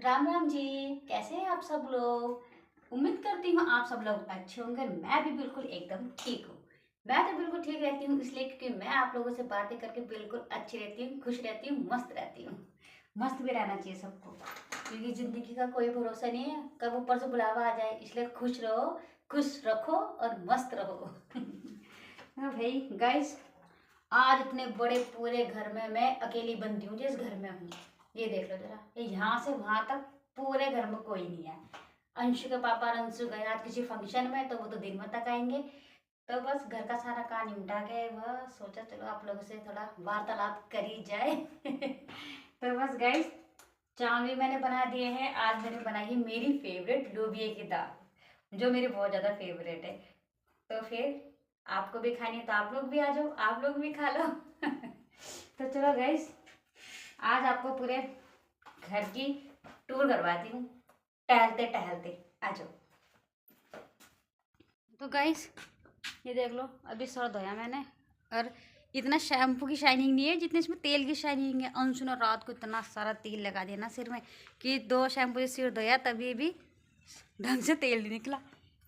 राम राम जी। कैसे हैं आप सब लोग। उम्मीद करती हूँ आप सब लोग अच्छे होंगे। मैं भी बिल्कुल एकदम ठीक हूँ। मैं तो बिल्कुल ठीक रहती हूँ इसलिए क्योंकि मैं आप लोगों से बातें करके बिल्कुल अच्छी रहती हूँ, खुश रहती हूँ, मस्त रहती हूँ। मस्त भी रहना चाहिए सबको, क्योंकि जिंदगी का कोई भरोसा नहीं है, कब ऊपर से बुलावा आ जाए। इसलिए खुश रहो, खुश रखो और मस्त रहो। हाँ भाई गाइस, आज इतने बड़े पूरे घर में मैं अकेली बंदी हूँ जिस घर में हूँ। ये देख लो जरा, ये यहाँ से वहां तक पूरे घर में कोई नहीं है। अंशु के पापा और अंशु गए आज किसी फंक्शन में, तो वो तो दिन में तक आएंगे। तो बस घर का सारा काम निपटा के वह सोचा चलो आप लोगों से थोड़ा वार्तालाप करी जाए। तो बस गाइस, चावल भी मैंने बना दिए हैं। आज मैंने बनाई है मेरी फेवरेट लोबिया की दाल, जो मेरी बहुत ज़्यादा फेवरेट है। तो फिर आपको भी खानी है तो आप लोग भी आ जाओ, आप लोग भी खा लो। तो चलो गाइस, आज आपको पूरे घर की टूर करवाती हूँ, टहलते टहलते। आ जाओ। तो गाइस, ये देख लो, अभी सर धोया मैंने, और इतना शैम्पू की शाइनिंग नहीं है जितनी इसमें तेल की शाइनिंग है। अंशु ने रात को इतना सारा तेल लगा दिया ना सिर में कि 2 शैम्पू से सिर धोया तभी भी ढंग से तेल नहीं निकला।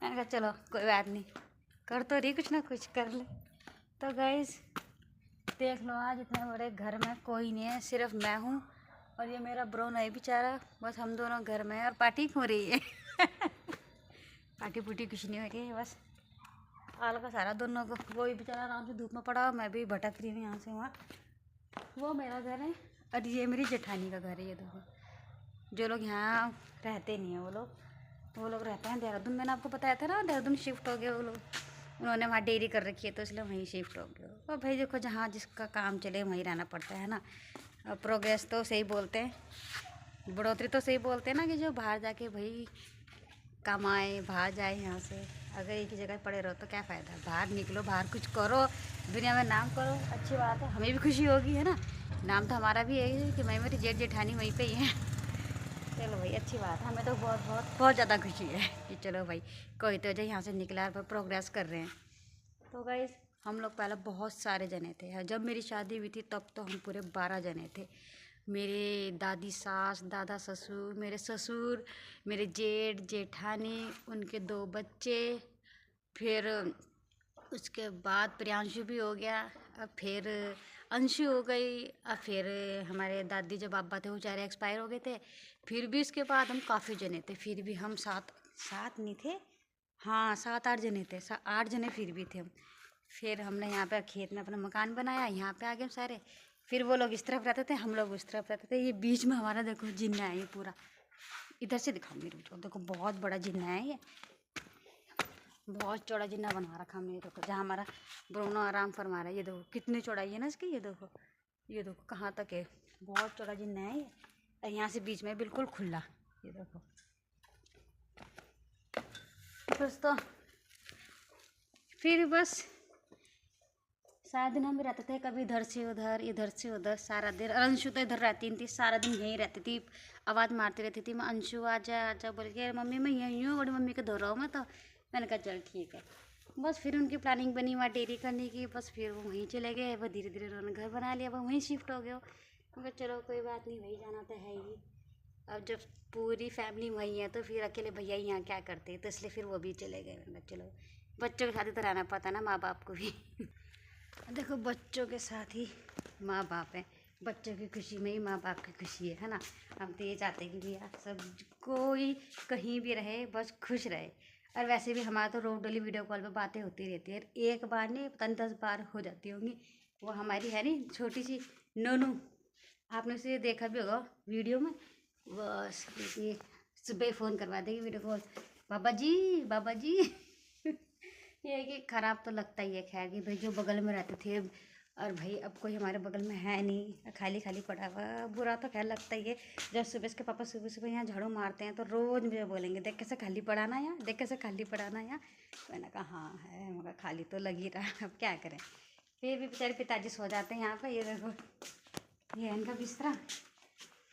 मैंने कहा चलो कोई बात नहीं, कर तो रही कुछ ना कुछ कर ले। तो गाइस देख लो, आज इतने बड़े घर में कोई नहीं है, सिर्फ मैं हूँ और ये मेरा ब्रो है बेचारा। बस हम दोनों घर में हैं और पार्टी हो रही है। पार्टी पुटी कुछ नहीं हो रही है, बस हाल का सारा दोनों को। वो भी बेचारा आराम से धूप में पड़ा, मैं भी भटक रही हूँ यहाँ से वहाँ। वो मेरा घर है और ये मेरी जेठानी का घर है। ये देखो, जो लोग यहाँ रहते नहीं हैं वो लोग रहते हैं देहरादून। मैंने आपको बताया था ना, देहरादून शिफ्ट हो गए वो लोग। उन्होंने वहाँ डेयरी कर रखी है तो इसलिए वहीं शिफ्ट हो गए। और भाई देखो, जहाँ जिसका काम चले वहीं रहना पड़ता है ना। और प्रोग्रेस तो सही बोलते हैं, बढ़ोतरी तो सही बोलते हैं ना, कि जो बाहर जाके भाई कमाए, बाहर जाए यहाँ से। अगर एक ही जगह पड़े रहो तो क्या फ़ायदा। बाहर निकलो, बाहर कुछ करो, दुनिया में नाम करो, अच्छी बात है, हमें भी खुशी होगी, है ना। नाम तो हमारा भी यही है कि मैं मेरी जेठ जेठानी वहीं पे ही है। चलो भाई, अच्छी बात है, हमें तो बहुत बहुत बहुत ज़्यादा खुशी है कि चलो भाई कोई तो जो यहाँ से निकला और प्रोग्रेस कर रहे हैं। तो गाइस, हम लोग पहले बहुत सारे जने थे। जब मेरी शादी हुई थी तब तो हम पूरे 12 जने थे। मेरे दादी सास, दादा ससुर, मेरे ससुर, मेरे जेठ जेठानी, उनके 2 बच्चे, फिर उसके बाद प्रियांशु भी हो गया, अब फिर अंशु हो गई, अब फिर हमारे दादी जो बाबा थे वो बेचारे एक्सपायर हो गए थे। फिर भी उसके बाद हम काफ़ी जने थे, फिर भी हम सात सात नहीं थे, हाँ 7-8 जने थे, 8 जने फिर भी थे हम। फिर हमने यहाँ पे खेत में अपना मकान बनाया, यहाँ पे आ गए हम सारे। फिर वो लोग इस तरफ रहते थे, हम लोग उस तरफ रहते थे। ये बीच में हमारा देखो जिन्ना है, ये पूरा इधर से दिखाऊंगी, रुको, देखो बहुत बड़ा जिन्ना है ये, बहुत चौड़ा जिन्ना बना रखा हमने। ये देखो, जहाँ हमारा ब्रूनो आराम फरमा रहा है, ये देखो कितनी चौड़ाई है ना इसकी। ये देखो, ये देखो कहाँ तक है, बहुत चौड़ा जिन्ना है ये। और यहाँ से बीच में बिल्कुल खुला, ये देखो। बस तो फिर बस सारा दिन हम रहते थे, कभी इधर से उधर, इधर से उधर सारा दिन। और अंशु तो इधर रहती नहीं थी, सारा दिन यहीं रहती थी, आवाज़ मारती रहती थी, मैं अंशु आजा आजा बोल के। मम्मी मैं यहीं हूँ, बड़ी मम्मी को धो रहा हूँ मैं तो। मैंने कहा चल ठीक है। बस फिर उनकी प्लानिंग बनी वहाँ डेयरी करने की, बस फिर वो वहीं चले गए। वो धीरे धीरे उन्होंने घर बना लिया, वो वहीं शिफ्ट हो गए। मैं चलो कोई बात नहीं भाई, जाना तो है ही। अब जब पूरी फैमिली वहीं है तो फिर अकेले भैया यहाँ क्या करते, तो इसलिए फिर वो भी चले गए। मैंने कहा चलो, बच्चों के साथ ही तो रहना पड़ता ना, माँ बाप को भी। देखो, बच्चों के साथ ही माँ बाप है, बच्चों की खुशी में ही माँ बाप की खुशी है ना। हम तो ये चाहते हैं कि भैया सब कोई कहीं भी रहे बस खुश रहे। और वैसे भी हमारा तो रोज डेली वीडियो कॉल पे बातें होती रहती है, एक बार नहीं पता नहीं 10 बार हो जाती होंगी। वो हमारी है नहीं छोटी सी नोनू, आपने उसे देखा भी होगा वीडियो में। बस ये सुबह फ़ोन करवा देगी वीडियो कॉल, बाबा जी बाबा जी। ये है कि ख़राब तो लगता ही है, खैर कि भाई जो बगल में रहते थे, और भाई अब कोई हमारे बगल में है नहीं, खाली खाली पड़ा हुआ, बुरा तो खैर लगता ही है। जब सुबह इसके पापा सुबह सुबह यहाँ झाड़ू मारते हैं तो रोज़ मुझे बोलेंगे देख कैसे खाली पड़ा ना यहाँ, देख कैसे खाली पड़ा ना यहाँ। मैंने कहा हाँ है, मगर खाली तो लग ही रहा, अब क्या करें। फिर भी बेचारे पिताजी सो जाते हैं यहाँ पर। ये देखो, ये है इनका बिस्तरा,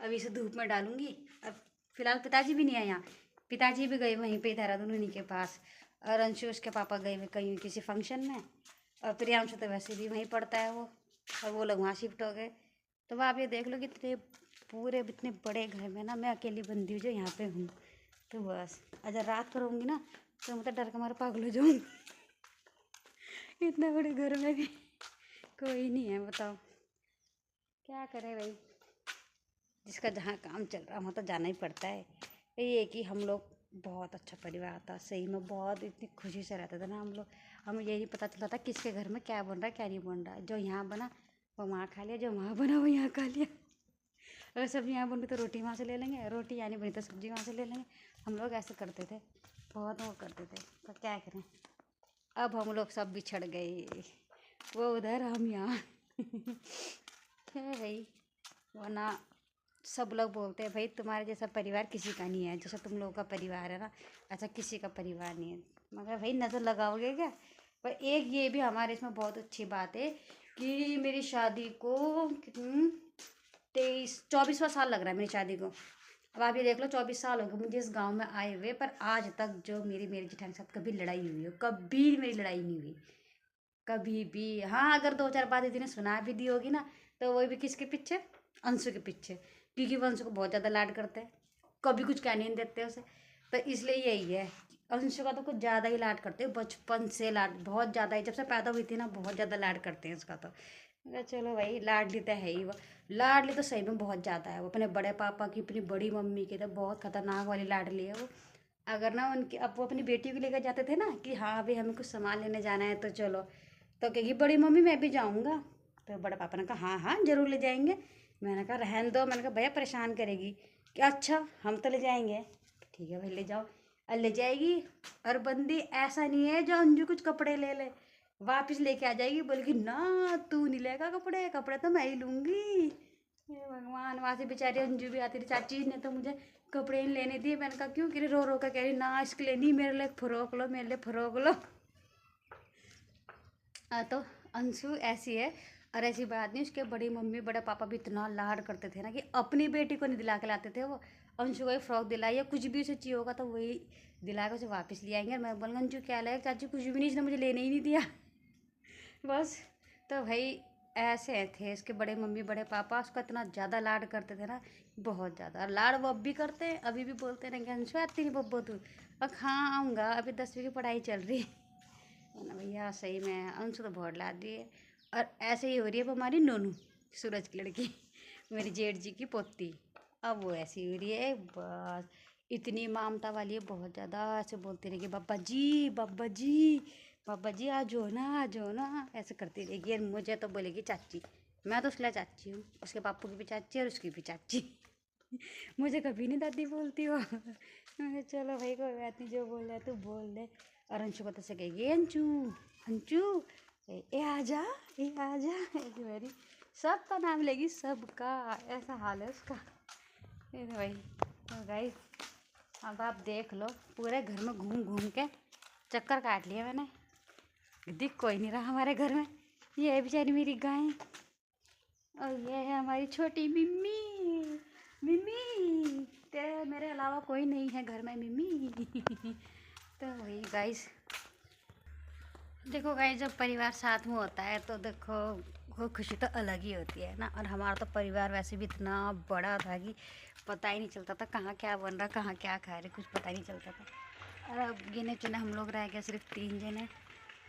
अभी इसे धूप में डालूंगी। अब फिलहाल पिताजी भी नहीं है यहाँ, पिताजी भी गए वहीं पे देहरादून उन्हीं के पास। और अंशु उसके पापा गए हुए कहीं किसी फंक्शन में। और प्रियांशु तो वैसे भी वहीं पढ़ता है वो, और वो लोग वहाँ शिफ्ट हो गए। तो वह आप ये देख लो कि इतने पूरे इतने बड़े घर में ना मैं अकेली बंदी हूँ जो यहाँ पे हूँ। तो बस अगर रात को रहूँगी ना तो मतलब डर के मारे पागल हो जाऊँगी। इतने बड़े घर में भी कोई नहीं है, बताओ क्या करे भाई। जिसका जहाँ काम चल रहा वहाँ तो जाना ही पड़ता है। ये कि हम लोग बहुत अच्छा परिवार था, सही में बहुत इतनी खुशी से रहते थे ना हम लोग। हमें यही नहीं पता चलता था किसके घर में क्या बन रहा है क्या नहीं बन रहा है। जो यहाँ बना वो वहाँ खा लिया, जो वहाँ बना वो यहाँ खा लिया। अगर सब्जी यहाँ बनी तो रोटी वहाँ से ले लेंगे, रोटी यहाँ नहीं बनी तो सब्जी वहाँ से ले लेंगे। हम लोग ऐसे करते थे, बहुत वो करते थे। तो क्या करें, अब हम लोग सब बिछड़ गए, वो उधर हम यहाँ। है भाई, वरना सब लोग बोलते हैं भाई तुम्हारे जैसा परिवार किसी का नहीं है, जैसा तुम लोगों का परिवार है ना ऐसा किसी का परिवार नहीं है। मगर भाई नज़र लगाओगे क्या। पर एक ये भी हमारे इसमें बहुत अच्छी बात है कि मेरी शादी को 24वां साल लग रहा है मेरी शादी को। अब आप ये देख लो 24 साल हो गए मुझे इस गांव में आए हुए, पर आज तक जो मेरी जेठानी के साथ कभी लड़ाई हुई हो, कभी मेरी लड़ाई नहीं हुई कभी भी। हाँ अगर 2-4 बात दीदी ने सुना भी दी होगी ना तो वही भी किसके पीछे, अंशु के पीछे, क्योंकि वो अंशु को बहुत ज़्यादा लाड करते हैं, कभी कुछ कहने नहीं देते उसे। तो इसलिए यही है, अंशु का तो कुछ ज़्यादा ही लाड करते हैं, बचपन से लाड बहुत ज़्यादा ही, जब से पैदा हुई थी ना बहुत ज़्यादा लाड करते हैं उसका। तो चलो भाई लाडली तो है ही वो, लाडली तो सही में बहुत ज़्यादा है वो अपने बड़े पापा की, अपनी बड़ी मम्मी की, तो बहुत खतरनाक वाली लाडली है वो। अगर ना उनकी अब वो अपनी बेटी को लेकर जाते थे ना कि हाँ अभी हमें कुछ सामान लेने जाना है तो चलो, तो कहेगी बड़ी मम्मी मैं भी जाऊँगा। तो बड़े पापा ने कहा हाँ हाँ ज़रूर ले जाएंगे। मैंने कहा रहने दो, मैंने कहा भैया परेशान करेगी। कि अच्छा हम तो ले जाएंगे, ठीक है भाई ले जाओ। और ले जाएगी, और बंदी ऐसा नहीं है जो अंजू कुछ कपड़े ले ले वापस लेके आ जाएगी, बोलेगी ना तू नहीं लेगा कपड़े, कपड़े तो मैं ही लूँगी। हे भगवान, वहाँ से बेचारी अंजू भी आती थी, चाची ने तो मुझे कपड़े नहीं लेने दिए। मैंने कहा क्यों, कि रो रो कर कह रही ना इसके लिए नहीं, मेरे लिए फ़्रॉक लो, मेरे लिए फ़्रॉक लो। तो अंशु ऐसी है, और ऐसी बात नहीं, उसके बड़ी मम्मी बड़े पापा भी इतना लाड करते थे ना कि अपनी बेटी को नहीं दिला के लाते थे वो। अंशु को ही फ्रॉक दिलाई या कुछ भी उसे चाहिए होगा तो वही दिला के उसे वापस ले आएंगे। और मैं बोलूँगा अंशु क्या लाए, चाची कुछ भी नहीं, इसने मुझे लेने ही नहीं दिया। बस। तो भाई ऐसे थे इसके बड़े मम्मी बड़े पापा, उसका इतना ज़्यादा लाड करते थे ना, बहुत ज़्यादा लाड। वो अब भी करते हैं, अभी भी बोलते हैं कि अंशु आती नहीं बब्बो तू। और हाँ आऊँगा, अभी 10वीं की पढ़ाई चल रही है ना भैया। सही में अंशु तो बहुत लाड दी है। और ऐसे ही हो रही है अब हमारी नोनू, सूरज की लड़की, मेरी जेठ जी की पोती। अब वो ऐसी हो रही है, बस इतनी ममता वाली है बहुत ज़्यादा। ऐसे बोलती रहेगी बाबा जी बाबा जी बाबा जी आ जाओ ना, ऐसे करती रहेगी। और मुझे तो बोलेगी चाची, मैं तो उसके लिए चाची हूँ, उसके पापू की भी चाची और उसकी भी चाची। मुझे कभी नहीं दादी बोलती हो। मैं चलो भाई कोई बात नहीं, जो बोल रहा है तू बोल दे। और अंशु को तो से कहेगी अंशु अंशु ए आजा ए आजा, ऐसे मेरी सबका नाम लेगी, सबका, ऐसा हाल है उसका। ये भाई तो गाइस अब आप देख लो, पूरे घर में घूम घूम के चक्कर काट लिया मैंने, दिख कोई नहीं रहा हमारे घर में। ये है बेचारी मेरी गाय, और ये है हमारी छोटी मिम्मी। मिम्मी तेरे मेरे अलावा कोई नहीं है घर में मिम्मी। तो वही गाइस, देखो गाइस जब परिवार साथ में होता है तो देखो वो खुशी तो अलग ही होती है ना। और हमारा तो परिवार वैसे भी इतना बड़ा था कि पता ही नहीं चलता था कहाँ क्या बन रहा, कहाँ क्या खा रहे, कुछ पता ही नहीं चलता था। और अब गिने चुने हम लोग रह गए सिर्फ 3 जने,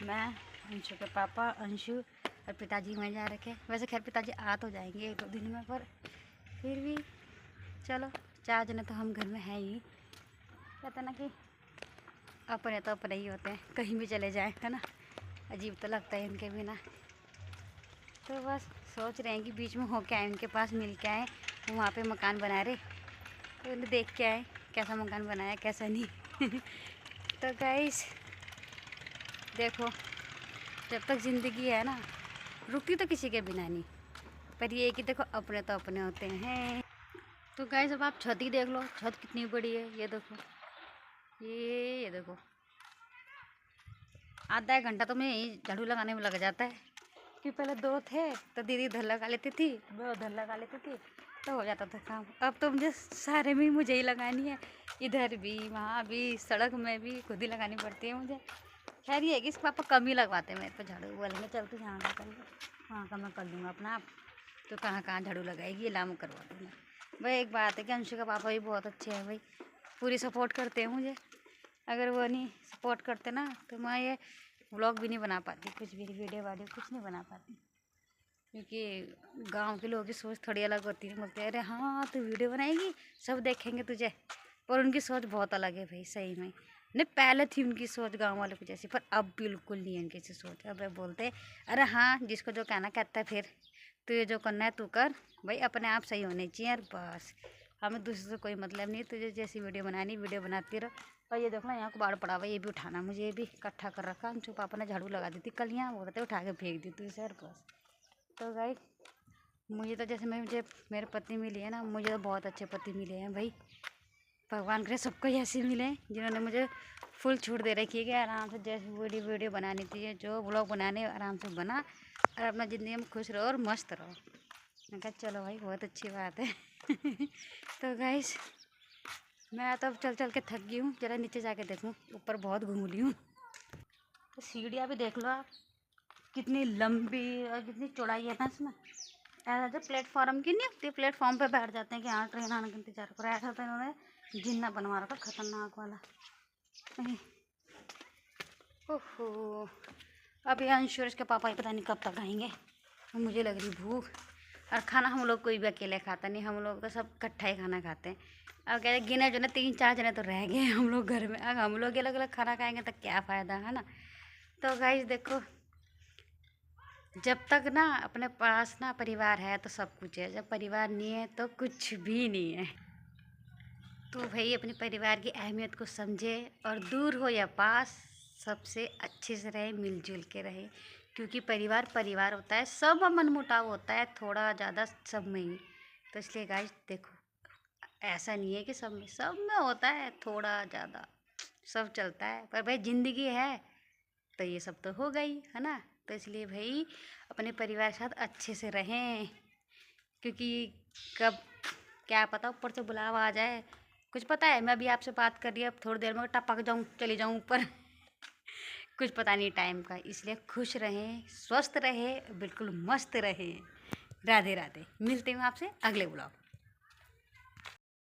मैं, अंशु के पापा, अंशु और पिताजी वहीं जा रखे। वैसे खैर पिताजी आ तो जाएंगे 1-2 दिन में, पर फिर भी चलो 4 जने तो हम घर में हैं ही। कहते ना कि अपने तो अपने ही होते हैं, कहीं भी चले जाएँ है ना, अजीब तो लगता है उनके बिना। तो बस सोच रहे हैं कि बीच में हो के आए, उनके पास मिल के आए, वो वहाँ पे मकान बना रहे तो उन्हें देख के आए कैसा मकान बनाया कैसा नहीं। तो गाइस देखो जब तक ज़िंदगी है ना, रुकती तो किसी के बिना नहीं, पर ये कि देखो अपने तो अपने होते हैं। तो गाइस अब आप छत ही देख लो, छत कितनी बड़ी है, ये देखो, ये देखो, आधा 1 घंटा तो मैं यही झाड़ू लगाने में लग जाता है। कि पहले 2 थे तो दीदी उधर लगा लेती थी, मैं उधर लगा लेती थी, तो हो जाता था काम। अब तो मुझे सारे में मुझे ही लगानी है, इधर भी वहाँ भी सड़क में भी खुद ही लगानी पड़ती है मुझे। खैर ये है कि इसके पापा कम ही लगवाते हैं मेरे को झाड़ू, बोलेंगे चल तू यहाँ का कर, वहाँ का मैं कर दूँगा अपना आप, तो कहाँ कहाँ झाड़ू लगाएगी, लाम करवा दूँगा। भाई एक बात है कि अंशु का पापा भी बहुत अच्छे हैं भाई, पूरी सपोर्ट करते हैं मुझे। अगर वो नहीं सपोर्ट करते ना तो मैं ये व्लॉग भी नहीं बना पाती, कुछ भी वीडियो वाडियो कुछ नहीं बना पाती। क्योंकि गांव के लोगों की सोच थोड़ी अलग होती है, बोलते हैं अरे हाँ तू वीडियो बनाएगी सब देखेंगे तुझे, पर उनकी सोच बहुत अलग है भाई सही में। नहीं पहले थी उनकी सोच गांव वालों की जैसी, पर अब बिल्कुल नहीं है उनकी ऐसी सोच। अब बोलते अरे हाँ जिसको जो कहना कहता है, फिर तू ये जो करना है तू कर भाई, अपने आप सही होने चाहिए यार बस, हमें दूसरे से कोई मतलब नहीं है। तुझे जैसी वीडियो बनानी वीडियो बनाती रहो। और ये देखो ना यहाँ को बाढ़ पड़ा हुआ, ये भी उठाना, मुझे ये भी इकट्ठा कर रखा। अंशु पापा ने झाड़ू लगा दी थी कल, यहाँ बोल रहे थे उठा के फेंक दी तू सर बस। तो गाइस मुझे तो जैसे मुझे मेरे पति मिली है ना, मुझे तो बहुत अच्छे पति मिले हैं भाई, भगवान करे सबको ऐसे मिले जिन्होंने मुझे फुल छूट दे रखी है कि आराम से जैसे वीडियो बनानी थी, जो ब्लॉग बनाने आराम से बना और अपना ज़िंदगी में खुश रहो और मस्त रहो। मैं कहा चलो भाई बहुत अच्छी बात है। तो गाइस मैं तो अब चल चल के थक गई हूँ, जरा नीचे जाके देखूँ, ऊपर बहुत घूम ली हूँ। तो सीढ़ियाँ भी देख लो आप कितनी लंबी और कितनी चौड़ाई है ना इसमें। ऐसा तो प्लेटफॉर्म की नहीं होती, प्लेटफॉर्म पे बैठ जाते हैं कि हाँ ट्रेन आने का इंतजार करो, ऐसा तो इन्होंने जिन्ना बनवा रखा खतरनाक वाला। ओहो अभी अंशुर के पापा ही पता नहीं कब तक आएंगे, मुझे लग रही भूख। और खाना हम लोग कोई भी अकेले खाता नहीं, हम लोग तो सब इकट्ठा ही खाना खाते हैं। अब कह रहे गिने जो ना 3-4 जने तो रह गए हम लोग घर में, अगर हम लोग अलग अलग खाना खाएंगे तो क्या फ़ायदा है ना। तो गाइस देखो जब तक ना अपने पास ना परिवार है तो सब कुछ है, जब परिवार नहीं है तो कुछ भी नहीं है। तो भाई अपने परिवार की अहमियत को समझे, और दूर हो या पास सबसे अच्छे से रहे, मिलजुल के रहे। क्योंकि परिवार परिवार होता है, सब मनमुटाव होता है थोड़ा ज़्यादा सब में ही। तो इसलिए गाइस देखो ऐसा नहीं है कि सब में होता है थोड़ा ज़्यादा, सब चलता है, पर भाई ज़िंदगी है तो ये सब तो हो गई है ना। तो इसलिए भाई अपने परिवार के साथ अच्छे से रहें, क्योंकि कब क्या पता ऊपर से बुलावा आ जाए। कुछ पता है मैं अभी आपसे बात कर रही हूँ, अब थोड़ी देर में टपक जाऊँ चली जाऊँ ऊपर। कुछ पता नहीं टाइम का, इसलिए खुश रहें, स्वस्थ रहें, बिल्कुल मस्त रहें। राधे राधे, मिलते हैं आपसे अगले ब्लॉग।